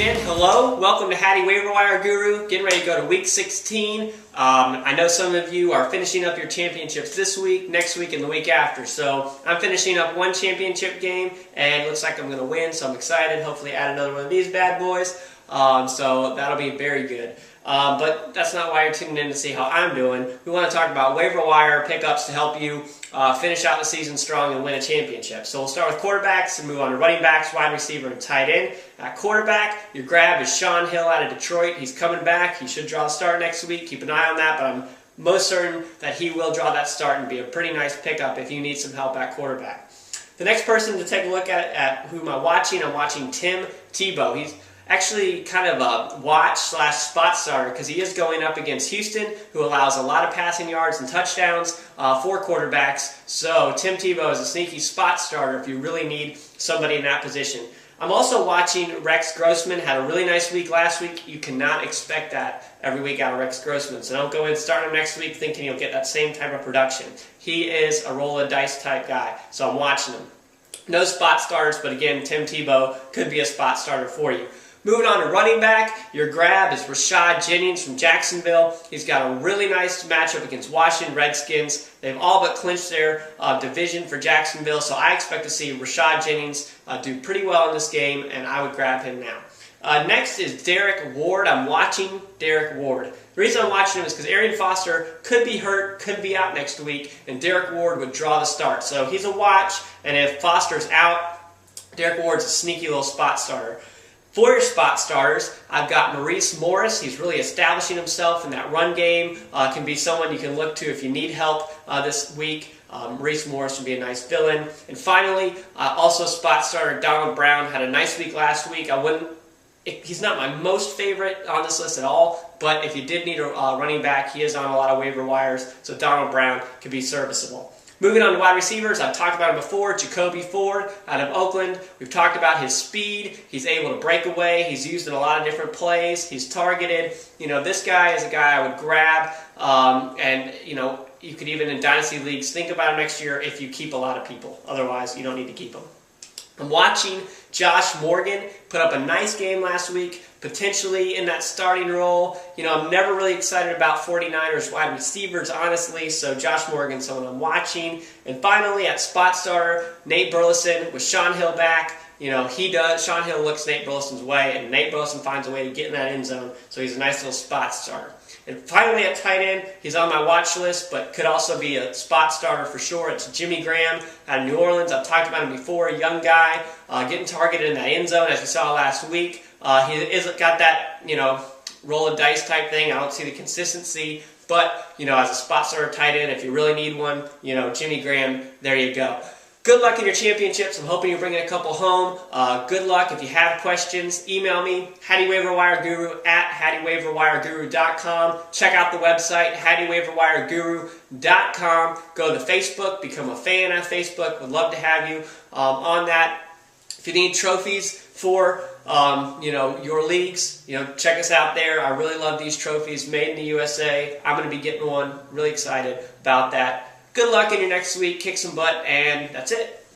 again. Hello, welcome to Hatty Waiver Wire Guru. Getting ready to go to week 16. I know some of you are finishing up your championships this week, next week, and the week after. So I'm finishing up one championship game, and it looks like I'm going to win, so I'm excited. Hopefully add another one of these bad boys. So that'll be very good. But that's not why you're tuning in to see how I'm doing. We want to talk about waiver wire pickups to help you finish out the season strong and win a championship. So we'll start with quarterbacks and move on to running backs, wide receiver, and tight end. At quarterback, your grab is Shaun Hill out of Detroit. He's coming back. He should draw the start next week. Keep an eye on that, but I'm most certain that he will draw that start and be a pretty nice pickup if you need some help at quarterback. The next person to take a look at who am I watching? I'm watching Tim Tebow. He's actually kind of a watch/spot starter because he is going up against Houston, who allows a lot of passing yards and touchdowns for quarterbacks. So Tim Tebow is a sneaky spot starter if you really need somebody in that position. I'm also watching Rex Grossman. Had a really nice week last week. You cannot expect that every week out of Rex Grossman. So don't go in and start him next week thinking you'll get that same type of production. He is a roll of dice type guy, so I'm watching him. No spot starters, but again, Tim Tebow could be a spot starter for you. Moving on to running back, your grab is Rashad Jennings from Jacksonville. He's got a really nice matchup against Washington Redskins. They've all but clinched their division for Jacksonville, so I expect to see Rashad Jennings do pretty well in this game, and I would grab him now. Next is Derrick Ward. I'm watching Derrick Ward. The reason I'm watching him is because Arian Foster could be hurt, could be out next week, and Derrick Ward would draw the start. So he's a watch, and if Foster's out, Derrick Ward's a sneaky little spot starter. For your spot starters, I've got Maurice. He's really establishing himself in that run game. Can be someone you can look to if you need help this week. Maurice would be a nice fill-in. And finally, also spot starter Donald Brown had a nice week last week. He's not my most favorite on this list at all, but if you did need a running back, he is on a lot of waiver wires, so Donald Brown could be serviceable. Moving on to wide receivers, I've talked about him before, Jacoby Ford out of Oakland. We've talked about his speed. He's able to break away. He's used in a lot of different plays. He's targeted. This guy is a guy I would grab, and you could even in dynasty leagues think about him next year if you keep a lot of people. Otherwise, you don't need to keep him. I'm watching Josh Morgan put up a nice game last week, potentially in that starting role. I'm never really excited about 49ers wide receivers, honestly, so Josh Morgan's someone I'm watching. And finally, at spot starter, Nate Burleson with Shaun Hill back. Shaun Hill looks Nate Burleson's way, and Nate Burleson finds a way to get in that end zone, so he's a nice little spot starter. And finally, at tight end, he's on my watch list, but could also be a spot starter for sure. It's Jimmy Graham out of New Orleans. I've talked about him before, a young guy, getting targeted in that end zone, as we saw last week. He is got that, roll of dice type thing. I don't see the consistency, but, as a spot starter tight end, if you really need one, Jimmy Graham, there you go. Good luck in your championships. I'm hoping you're bringing a couple home. Good luck. If you have questions, email me, hattywaiverwireguru at hattywaiverwireguru.com. Check out the website, hattywaiverwireguru.com. Go to Facebook, become a fan on Facebook. Would love to have you on that. If you need trophies for your leagues, check us out there. I really love these trophies, made in the USA. I'm going to be getting one. Really excited about that. Good luck in your next week, kick some butt, and that's it.